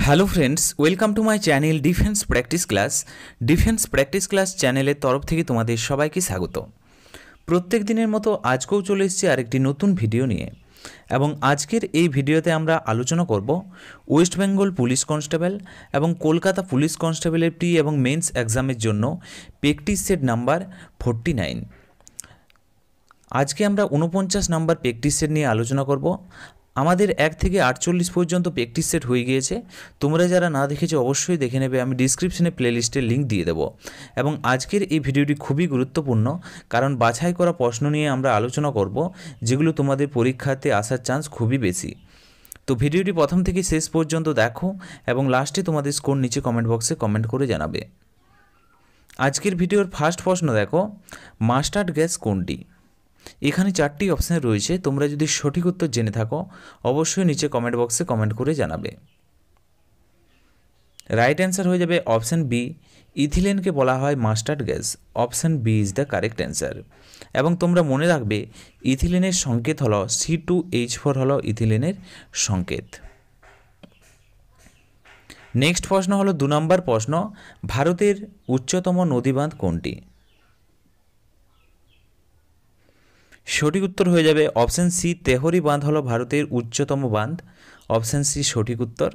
Hello friends, welcome to my channel defence practice class. Defence practice class চ্যানেলের তরফ থেকে তোমাদের সবাইকে স্বাগত। প্রত্যেক দিনের মতো আজকেও চলে এসেছি আরেকটি নতুন ভিডিও নিয়ে, এবং আজকের এই ভিডিওতে আমরা আলোচনা করব ওয়েস্ট বেঙ্গল পুলিশ কনস্টেবল এবং কলকাতা পুলিশ কনস্টেবলের প্রি এবং মেন্স এক্সামের জন্য প্র্যাকটিস সেট নাম্বার 49। আজকে আমরা 49 নাম্বার প্র্যাকটিস সেট নিয়ে আলোচনা করব। আমাদের 1 থেকে 48 পর্যন্ত প্র্যাকটিস সেট হয়ে গিয়েছে। তোমরা যারা না দেখেছো অবশ্যই দেখে নেবে, আমি ডিসক্রিপশনে প্লেলিস্টের লিঙ্ক দিয়ে দেবো। এবং আজকের এই ভিডিওটি খুবই গুরুত্বপূর্ণ, কারণ বাছাই করা প্রশ্ন নিয়ে আমরা আলোচনা করব যেগুলো তোমাদের পরীক্ষাতে আসার চান্স খুবই বেশি। তো ভিডিওটি প্রথম থেকে শেষ পর্যন্ত দেখো এবং লাস্টে তোমাদের স্কোর নিচে কমেন্ট বক্সে কমেন্ট করে জানাবে। আজকের ভিডিওর ফার্স্ট প্রশ্ন দেখো, মাস্টার্ড গ্যাস কোনটি? এখানে 4টি অপশান রয়েছে। তোমরা যদি সঠিক উত্তর জেনে থাকো অবশ্যই নিচে কমেন্ট বক্সে কমেন্ট করে জানাবে। রাইট অ্যান্সার হয়ে যাবে অপশান বি, ইথিলিনকে বলা হয় mustard gas. Option B is the correct answer. এবং তোমরা মনে রাখবে ইথিলিনের সংকেত হলো C2H4 হলো ইথিলিনের সংকেত। নেক্সট প্রশ্ন হলো 2 নম্বর প্রশ্ন, ভারতের উচ্চতম নদীবাঁধ কোনটি? সঠিক উত্তর হয়ে যাবে অপশান সি, তেহরি বাঁধ হলো ভারতের উচ্চতম বাঁধ। অপশান সি সঠিক উত্তর।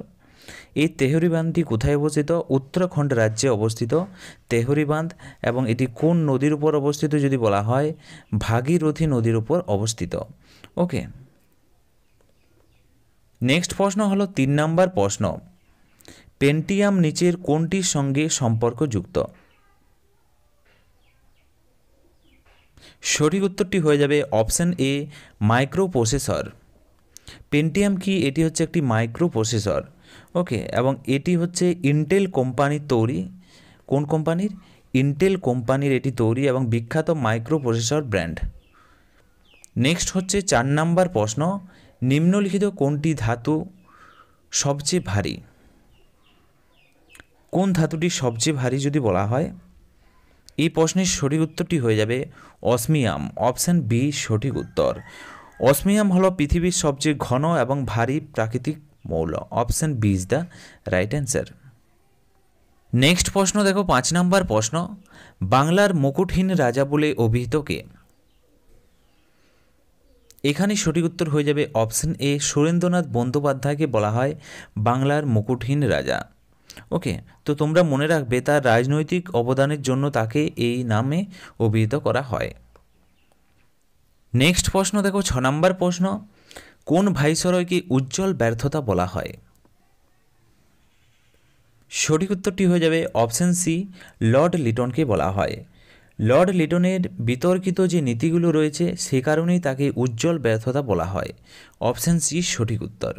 এই তেহরি বাঁধটি কোথায় অবস্থিত? উত্তরাখণ্ড রাজ্যে অবস্থিত তেহরি বাঁধ। এবং এটি কোন নদীর উপর অবস্থিত যদি বলা হয়, ভাগীরথী নদীর উপর অবস্থিত। ওকে, নেক্সট প্রশ্ন হলো 3 নম্বর প্রশ্ন, পেন্টিয়াম নিচের কোনটির সঙ্গে সম্পর্কযুক্ত? সঠিক উত্তরটি হয়ে যাবে option A, micro processor. Pentium কি? এটি হচ্ছে একটি মাইক্রো প্রসেসর। ওকে, এবং এটি হচ্ছে ইন্টেল কোম্পানির তৈরি। কোন কোম্পানির? ইন্টেল কোম্পানির এটি তৈরি এবং বিখ্যাত মাইক্রো প্রসেসর ব্র্যান্ড। নেক্সট হচ্ছে 4 নম্বর প্রশ্ন, নিম্নলিখিত কোনটি ধাতু সবচেয়ে ভারী? কোন ধাতুটি সবচেয়ে ভারী যদি বলা হয়? এই প্রশ্নের সঠিক উত্তরটি হয়ে যাবে অসমিয়াম। অপশান বি সঠিক উত্তর। অসমিয়াম হলো পৃথিবীর সবচেয়ে ঘন এবং ভারী প্রাকৃতিক মৌল। Option B is the right answer. Next প্রশ্ন দেখো 5 নম্বর প্রশ্ন, বাংলার মুকুটহীন রাজা বলে অভিহিত কে? এখানে সঠিক উত্তর হয়ে যাবে অপশান এ, সুরেন্দ্রনাথ বন্দ্যোপাধ্যায়কে বলা হয় বাংলার মুকুটহীন রাজা। ওকে, তো তোমরা মনে রাখবে তার রাজনৈতিক অবদানের জন্য তাকে এই নামে অভিহিত করা হয়। নেক্সট প্রশ্ন দেখো 6 নম্বর প্রশ্ন, কোন ভাইসরয়কে উজ্জ্বল ব্যর্থতা বলা হয়? সঠিক উত্তরটি হয়ে যাবে অপশান সি, লর্ড লিটনকে বলা হয়। লর্ড লিটনের বিতর্কিত যে নীতিগুলো রয়েছে সে কারণেই তাকে উজ্জ্বল ব্যর্থতা বলা হয়। অপশান সি সঠিক উত্তর।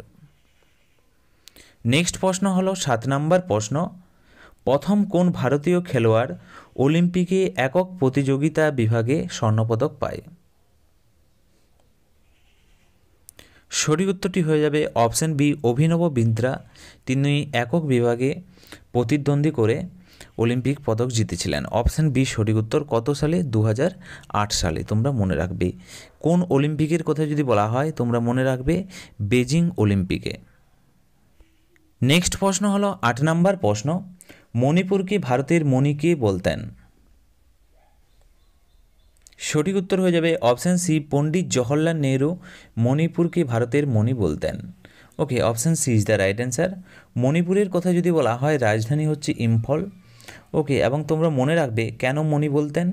নেক্সট প্রশ্ন হলো 7 নম্বর প্রশ্ন, প্রথম কোন ভারতীয় খেলোয়াড় অলিম্পিকে একক প্রতিযোগিতা বিভাগে স্বর্ণপদক পায়? সঠিক উত্তরটি হয়ে যাবে অপশান বি, অভিনব বিন্দ্রা। তিনি একক বিভাগে প্রতিদ্বন্দ্বী করে অলিম্পিক পদক জিতেছিলেন। অপশান বি সঠিক উত্তর। কত সালে? 2008 সালে। তোমরা মনে রাখবে কোন অলিম্পিকের কথা যদি বলা হয় তোমরা মনে রাখবে বেজিং অলিম্পিকে। নেক্সট প্রশ্ন হলো 8 নম্বর প্রশ্ন, মণিপুরকে ভারতের মণি কে বলতেন? সঠিক উত্তর হয়ে যাবে অপশান সি, পণ্ডিত জওহরলাল নেহরু মণিপুরকে ভারতের মণি বলতেন। Okay, option C is the right answer. মণিপুরের কথা যদি বলা হয় রাজধানী হচ্ছে ইম্ফল। ওকে, এবং তোমরা মনে রাখবে কেন মণি বলতেন।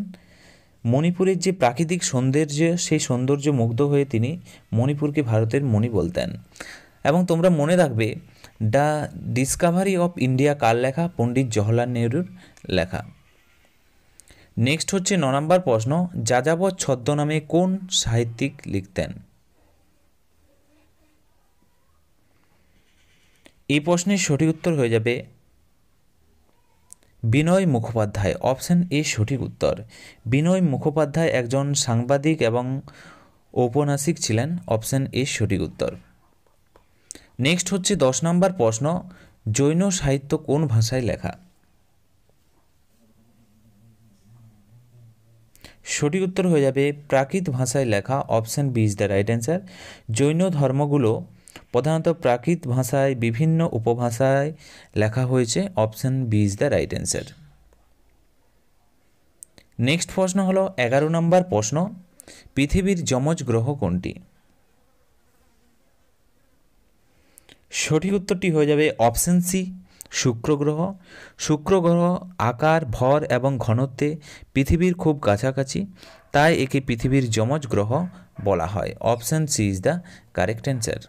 মণিপুরের যে প্রাকৃতিক সৌন্দর্য, সেই সৌন্দর্য মুগ্ধ হয়ে তিনি মণিপুরকে ভারতের মণি বলতেন। এবং তোমরা মনে রাখবে দ্য ডিসকভারি অফ ইন্ডিয়া কার লেখা? পণ্ডিত জওহরলাল নেহরুর লেখা। নেক্সট হচ্ছে 9 নম্বর প্রশ্ন, যাযাবর ছদ্মনামে কোন সাহিত্যিক লিখতেন? এই প্রশ্নের সঠিক উত্তর হয়ে যাবে বিনয় মুখোপাধ্যায়। অপশান এ সঠিক উত্তর। বিনয় মুখোপাধ্যায় একজন সাংবাদিক এবং ঔপন্যাসিক ছিলেন। অপশান এ সঠিক উত্তর। নেক্সট হচ্ছে 10 নম্বর প্রশ্ন, জৈন সাহিত্য কোন ভাষায় লেখা? সঠিক উত্তর হয়ে যাবে প্রাকৃত ভাষায় লেখা। Option B is the right answer. Jain ধর্মগুলো প্রধানত প্রাকৃত ভাষায় বিভিন্ন উপভাষায় লেখা হয়েছে। Option B is the right answer. Next প্রশ্ন হলো 11 নম্বর প্রশ্ন, পৃথিবীর যমজ গ্রহ কোনটি? সঠিক উত্তরটি হয়ে যাবে অপশন সি, শুক্র গ্রহ। শুক্র গ্রহ আকার, ভর এবং ঘনত্বে পৃথিবীর খুব কাছাকাছি, তাই একে পৃথিবীর যমজ গ্রহ বলা হয়। Option C is the correct answer.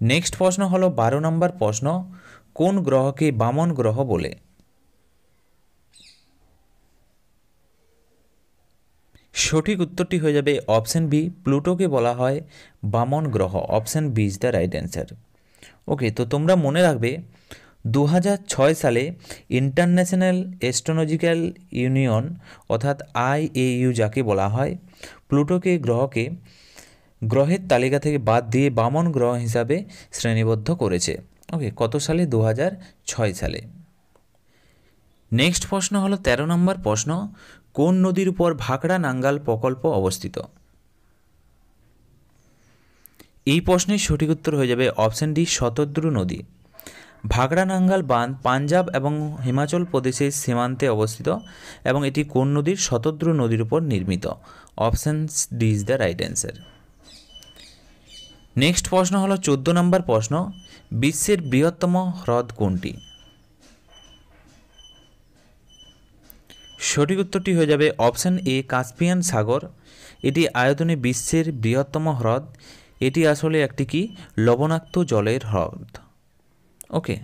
Next প্রশ্ন হলো 12 নম্বর প্রশ্ন, কোন গ্রহকে বামন গ্রহ বলে? সঠিক উত্তরটি হয়ে যাবে অপশন বি, প্লুটোকে বলা হয় বামন গ্রহ। Option B is the right answer. Okay, তো তোমরা মনে রাখবে 2006 সালে ইন্টারন্যাশনাল অ্যাস্ট্রোনমিক্যাল ইউনিয়ন অর্থাৎ IAU যাকে বলা হয়, প্লুটোকে গ্রহের তালিকা থেকে বাদ দিয়ে বামন গ্রহ হিসাবে শ্রেণীবদ্ধ করেছে। ওকে, কত সালে? 2006 সালে। নেক্সট প্রশ্ন হলো 13 নম্বর প্রশ্ন, কোন নদীর উপর ভাকড়া নাঙ্গাল প্রকল্প অবস্থিত? এই প্রশ্নের সঠিক উত্তর হয়ে যাবে অপশন ডি, শতদ্রু নদী। ভাকড়া নাঙ্গাল বাঁধ পাঞ্জাব এবং হিমাচল প্রদেশের সীমান্তে অবস্থিত এবং এটি কোন নদীর? শতদ্রু নদীর উপর নির্মিত। Option D is the right answer. Next প্রশ্ন হলো 14 নম্বর প্রশ্ন, বিশ্বের বৃহত্তম হ্রদ কোনটি? সঠিক উত্তরটি হয়ে যাবে অপশন এ, কাস্পিয়ান সাগর। এটি আয়তনে বিশ্বের বৃহত্তম হ্রদ। এটি আসলে একটি কি লবণাক্ত জলের হ্রদ। ওকে,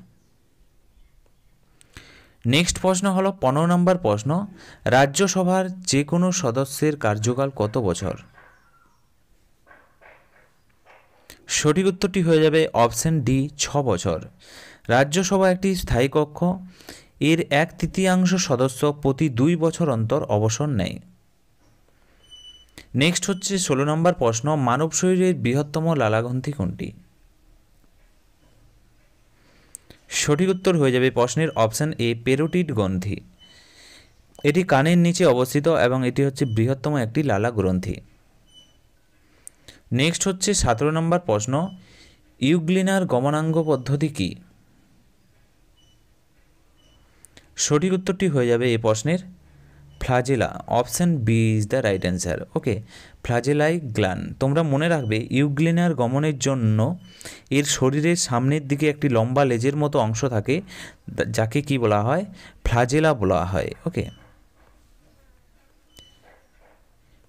নেক্সট প্রশ্ন হলো 15 নম্বর প্রশ্ন, রাজ্যসভার যে কোনো সদস্যের কার্যকাল কত বছর? সঠিক উত্তরটি হয়ে যাবে অপশন ডি, 6 বছর। রাজ্যসভা একটি স্থায়ী কক্ষ, এর 1/3 সদস্য প্রতি 2 বছর অন্তর অবসর নেয়। নেক্সট হচ্ছে 16 নম্বর প্রশ্ন, মানব শরীরের বৃহত্তম লালাগ্রন্থি কোনটি? সঠিক উত্তর হয়ে যাবে প্রশ্নের অপশন এ, পেরোটিড গ্রন্থি। এটি কানের নিচে অবস্থিত এবং এটি হচ্ছে বৃহত্তম একটি লালা গ্রন্থি। নেক্সট হচ্ছে 17 নম্বর প্রশ্ন, ইউগ্লিনার গমনাঙ্গ পদ্ধতি কি? সঠিক উত্তরটি হয়ে যাবে এই প্রশ্নের flagella. Option B is the right answer. Okay, ফ্লাজেলাই গ্ল্যান। তোমরা মনে রাখবে ইউগ্লিনার গমনের জন্য এর শরীরের সামনের দিকে একটি লম্বা লেজের মতো অংশ থাকে, যাকে কি বলা হয়? ফ্লাজেলা বলা হয়। ওকে,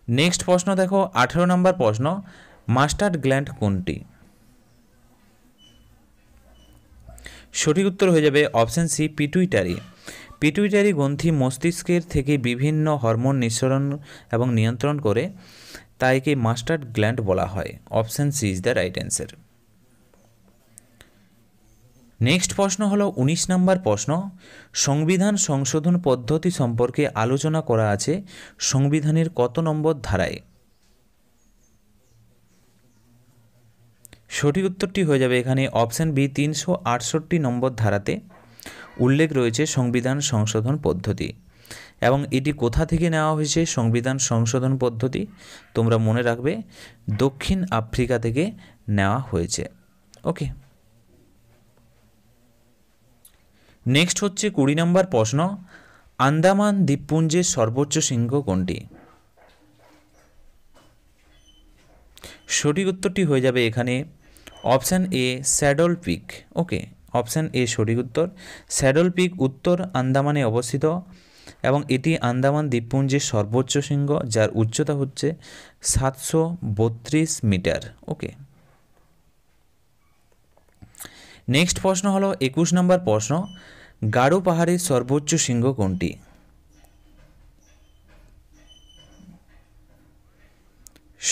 নেক্সট প্রশ্ন দেখো 18 নম্বর প্রশ্ন, মাস্টার্ড গ্ল্যান্ড কোনটি? সঠিক উত্তর হয়ে যাবে অপশন সি, পিটুইটারি। পিটুইটারি গ্রন্থি মস্তিষ্কের থেকে বিভিন্ন হরমোন নিঃসরণ এবং নিয়ন্ত্রণ করে, তাই একে মাস্টার্ড গ্ল্যান্ড বলা হয়। Option C is the right answer. Next প্রশ্ন হলো 19 নম্বর প্রশ্ন, সংবিধান সংশোধন পদ্ধতি সম্পর্কে আলোচনা করা আছে সংবিধানের কত নম্বর ধারায়? সঠিক উত্তরটি হয়ে যাবে এখানে অপশন বি, 368 নম্বর ধারাতে উল্লেখ রয়েছে সংবিধান সংশোধন পদ্ধতি। এবং এটি কোথা থেকে নেওয়া হয়েছে সংবিধান সংশোধন পদ্ধতি? তোমরা মনে রাখবে দক্ষিণ আফ্রিকা থেকে নেওয়া হয়েছে। ওকে, নেক্সট হচ্ছে 20 নম্বর প্রশ্ন, আন্দামান দ্বীপপুঞ্জের সর্বোচ্চ শৃঙ্গ কোনটি? সঠিক উত্তরটি হয়ে যাবে এখানে option A, saddle peak. Okay, option A সঠিক উত্তর। স্যাডল পিক উত্তর আন্দামানে অবস্থিত এবং এটি আন্দামান দ্বীপপুঞ্জের সর্বোচ্চ শৃঙ্গ, যার উচ্চতা হচ্ছে 732 মিটার। ওকে, নেক্সট প্রশ্ন হলো 21 নম্বর প্রশ্ন, গারো পাহাড়ের সর্বোচ্চ শৃঙ্গ কোনটি?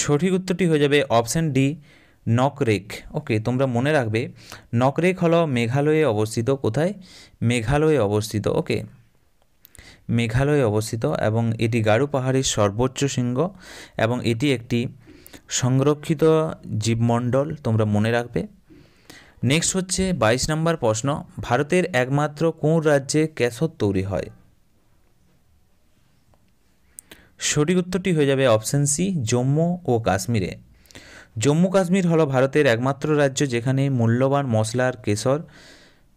সঠিক উত্তরটি হয়ে যাবে অপশান ডি, নকরেক। ওকে, তোমরা মনে রাখবে নকরেক হলো মেঘালয়ে অবস্থিত। কোথায়? মেঘালয়ে অবস্থিত। ওকে, মেঘালয়ে অবস্থিত এবং এটি গারো পাহাড়ের সর্বোচ্চ শৃঙ্গ এবং এটি একটি সংরক্ষিত জীবমণ্ডল, তোমরা মনে রাখবে। নেক্সট হচ্ছে 22 নম্বর প্রশ্ন, ভারতের একমাত্র কোন রাজ্যে কেশর তৈরি হয়? সঠিক উত্তরটি হয়ে যাবে অপশান সি, জম্মু ও কাশ্মীরে। জম্মু কাশ্মীর হলো ভারতের একমাত্র রাজ্য যেখানে মূল্যবান মশলার কেশর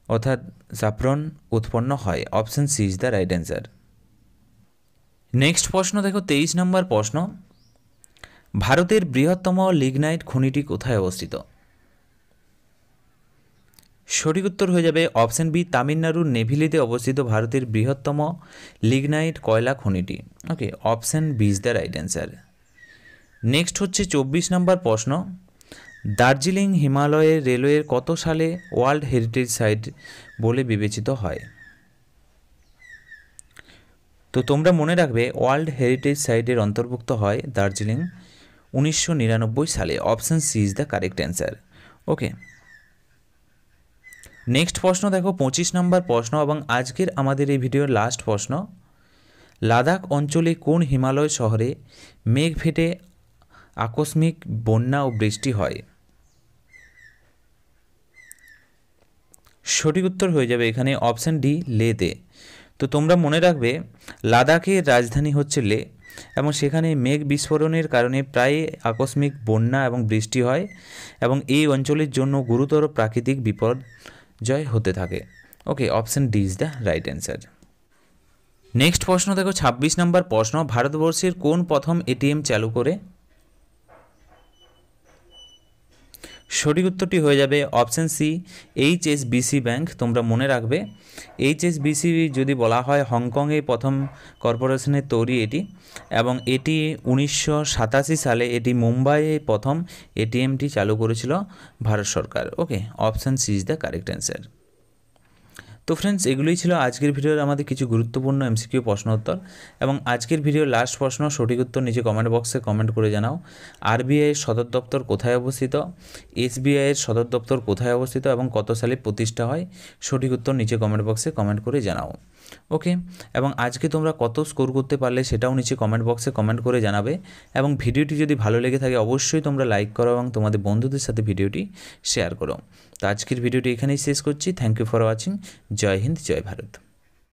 অর্থাৎ জাফরান উৎপন্ন হয়। Option C is the right answer. Next প্রশ্ন দেখো 23 নম্বর প্রশ্ন, ভারতের বৃহত্তম লিগনাইট খনিটি কোথায় অবস্থিত? সঠিক উত্তর হয়ে যাবে অপশন বি, তামিলনাড়ুর নেভিলিতে অবস্থিত ভারতের বৃহত্তম লিগনাইট কয়লা খনিটি। Okay, option B is the right answer. Next হচ্ছে 24 নম্বর প্রশ্ন, দার্জিলিং হিমালয়ের রেলওয়ের কত সালে ওয়ার্ল্ড হেরিটেজ সাইট বলে বিবেচিত হয়? তো তোমরা মনে রাখবে ওয়ার্ল্ড হেরিটেজ সাইটের অন্তর্ভুক্ত হয় দার্জিলিং 1999 সালে। Option C is the correct answer. Okay, next প্রশ্ন দেখো 25 নম্বর প্রশ্ন এবং আজকের আমাদের এই ভিডিওর লাস্ট প্রশ্ন, লাদাখ অঞ্চলে কোন হিমালয় শহরে মেঘ ফেটে আকস্মিক বন্যা ও বৃষ্টি হয়? সঠিক উত্তর হয়ে যাবে এখানে অপশন ডি, লেতে। তো তোমরা মনে রাখবে লাদাখের রাজধানী হচ্ছে লে এবং সেখানে মেঘ বিস্ফোরণের কারণে প্রায় আকস্মিক বন্যা এবং বৃষ্টি হয় এবং এই অঞ্চলের জন্য গুরুতর প্রাকৃতিক বিপর্যয় হতে থাকে। Okay, option D is the right answer. Next প্রশ্ন দেখো 26 নম্বর প্রশ্ন, ভারতবর্ষের কোন প্রথম এটিএম চালু করে? সঠিক উত্তরটি হয়ে যাবে অপশন সি, এইচএসবিসি ব্যাংক। তোমরা মনে রাখবে এইচএসবিসি যদি বলা হয় হংকংয়ে প্রথম কর্পোরেশনের তৈরি এটি এবং এটি 1987 সালে এটি মুম্বাইয়ে প্রথম এটিএমটি চালু করেছিল ভারত সরকার। Okay, option C is the correct answer. তো ফ্রেন্ডস, এগুলোই ছিল আজকের ভিডিওর আমাদের কিছু গুরুত্বপূর্ণ এমসিকিউ প্রশ্ন উত্তর এবং আজকের ভিডিওর লাস্ট প্রশ্ন, সঠিক উত্তর নিচে কমেন্ট বক্সে কমেন্ট করে জানাও। আরবিআইয়ের সদর দপ্তর কোথায় অবস্থিত? এসবিআইয়ের সদর দপ্তর কোথায় অবস্থিত এবং কত সালে প্রতিষ্ঠা হয়? সঠিক উত্তর নিচে কমেন্ট বক্সে কমেন্ট করে জানাও। ওকে, এবং আজকে তোমরা কত স্কোর করতে পারলে সেটাও নিচে কমেন্ট বক্সে কমেন্ট করে জানাবে এবং ভিডিওটি যদি ভালো লেগে থাকে অবশ্যই তোমরা লাইক করো এবং তোমাদের বন্ধুদের সাথে ভিডিওটি শেয়ার করো। তো আজকের ভিডিওটি এখানেই শেষ করছি। Thank you for watching. জয় হিন্দ, জয় ভারত।